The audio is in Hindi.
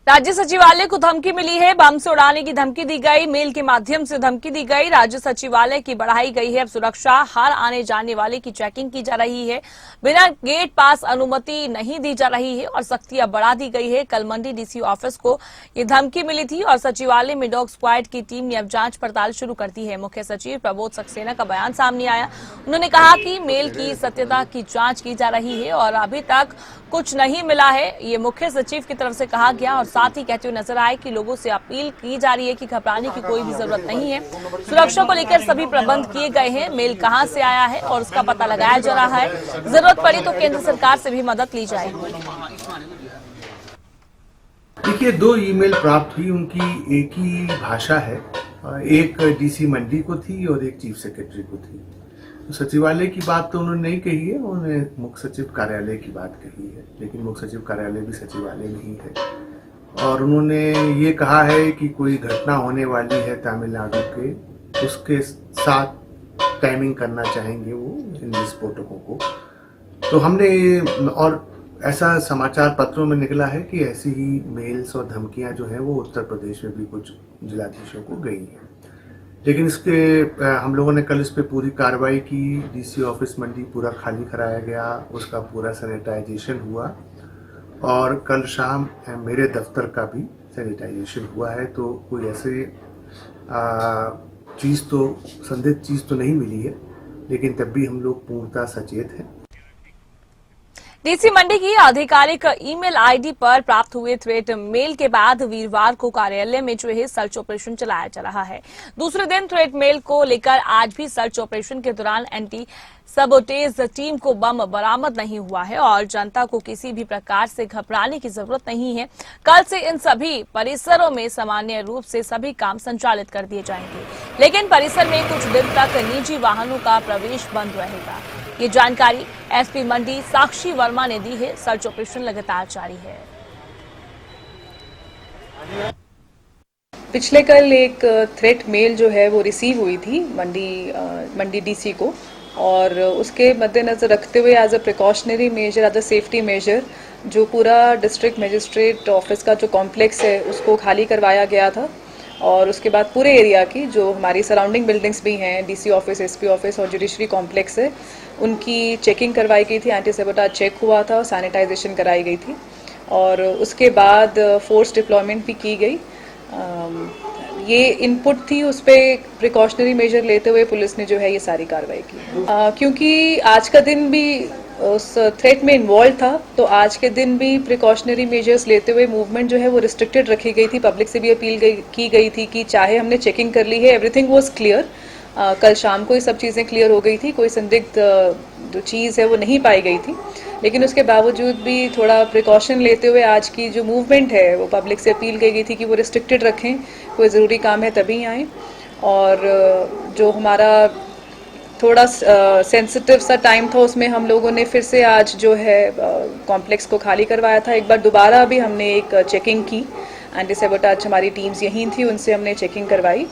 राज्य सचिवालय को धमकी मिली है। बम से उड़ाने की धमकी दी गई, मेल के माध्यम से धमकी दी गई। राज्य सचिवालय की बढ़ाई गई है अब सुरक्षा, हर आने जाने वाले की चेकिंग की जा रही है, बिना गेट पास अनुमति नहीं दी जा रही है और सख्तियां बढ़ा दी गई है। कल मंडी डीसी ऑफिस को ये धमकी मिली थी और सचिवालय में डॉग स्क्वाड की टीम ने अब जांच पड़ताल शुरू कर दी है। मुख्य सचिव प्रबोध सक्सेना का बयान सामने आया। उन्होंने कहा कि मेल की सत्यता की जांच की जा रही है और अभी तक कुछ नहीं मिला है, ये मुख्य सचिव की तरफ से कहा गया। और साथ ही कहते हुए नजर आए कि लोगों से अपील की जा रही है कि घबराने की कोई भी जरूरत नहीं है। सुरक्षा को लेकर सभी प्रबंध किए गए हैं। मेल कहां से आया है और उसका पता लगाया जा रहा है। जरूरत पड़ी तो केंद्र सरकार से भी मदद ली जाएगी। देखिए, 2 ईमेल प्राप्त हुई, उनकी एक ही भाषा है। एक डीसी मंडी को थी और एक चीफ सेक्रेटरी को थी। तो सचिवालय की बात तो उन्होंने नहीं कही है, उन्होंने मुख्य सचिव कार्यालय की बात कही है, लेकिन मुख्य सचिव कार्यालय भी सचिवालय नहीं है। और उन्होंने ये कहा है कि कोई घटना होने वाली है तमिलनाडु के, उसके साथ टाइमिंग करना चाहेंगे वो इन विस्फोटकों को। तो हमने, और ऐसा समाचार पत्रों में निकला है कि ऐसी ही मेल्स और धमकियां जो है वो उत्तर प्रदेश में भी कुछ जिलाधीशों को गई हैं। लेकिन इसके हम लोगों ने कल इस पे पूरी कार्रवाई की। डीसी ऑफिस मंडी पूरा खाली कराया गया, उसका पूरा सैनिटाइजेशन हुआ और कल शाम मेरे दफ्तर का भी सैनिटाइजेशन हुआ है। तो कोई ऐसे संदिग्ध चीज़ तो नहीं मिली है, लेकिन तब भी हम लोग पूर्णतः सचेत हैं। डीसी मंडी की आधिकारिक ईमेल आईडी पर प्राप्त हुए थ्रेट मेल के बाद वीरवार को कार्यालय में जो है सर्च ऑपरेशन चलाया जा रहा है। दूसरे दिन थ्रेट मेल को लेकर आज भी सर्च ऑपरेशन के दौरान एंटी सबोटेज टीम को बम बरामद नहीं हुआ है और जनता को किसी भी प्रकार से घबराने की जरूरत नहीं है। कल से इन सभी परिसरों में सामान्य रूप से सभी काम संचालित कर दिए जाएंगे, लेकिन परिसर में कुछ दिन तक निजी वाहनों का प्रवेश बंद रहेगा। ये जानकारी एसपी मंडी साक्षी वर्मा ने दी है। सर्च ऑपरेशन लगातार जारी है। पिछले कल एक थ्रेट मेल जो है वो रिसीव हुई थी मंडी डीसी को, और उसके मद्देनजर रखते हुए as a precautionary measure, as a safety measure, जो पूरा डिस्ट्रिक्ट मजिस्ट्रेट ऑफिस का जो कॉम्प्लेक्स है उसको खाली करवाया गया था। और उसके बाद पूरे एरिया की जो हमारी सराउंडिंग बिल्डिंग्स भी हैं, डीसी ऑफिस, एसपी ऑफिस और जुडिशरी कॉम्प्लेक्स है, उनकी चेकिंग करवाई गई थी, एंटी सबोटाज चेक हुआ था, सैनिटाइजेशन कराई गई थी और उसके बाद फोर्स डिप्लॉयमेंट भी की गई। ये इनपुट थी, उस पर प्रिकॉशनरी मेजर लेते हुए पुलिस ने जो है ये सारी कार्रवाई की। क्योंकि आज का दिन भी उस थ्रेट में इन्वॉल्व था, तो आज के दिन भी प्रिकॉशनरी मेजर्स लेते हुए मूवमेंट जो है वो रिस्ट्रिक्टेड रखी गई थी। पब्लिक से भी अपील की गई थी कि चाहे हमने चेकिंग कर ली है, एवरीथिंग वाज क्लियर। कल शाम को ये सब चीज़ें क्लियर हो गई थी, कोई संदिग्ध जो चीज़ है वो नहीं पाई गई थी, लेकिन उसके बावजूद भी थोड़ा प्रिकॉशन लेते हुए आज की जो मूवमेंट है वो पब्लिक से अपील की गई थी कि वो रिस्ट्रिक्टेड रखें, कोई ज़रूरी काम है तभी आएँ। और जो हमारा थोड़ा सेंसिटिव सा टाइम था उसमें हम लोगों ने फिर से आज जो है कॉम्प्लेक्स को खाली करवाया था। एक बार दोबारा भी हमने एक चेकिंग की, एंटी सबोटाज हमारी टीम्स यहीं थी, उनसे हमने चेकिंग करवाई।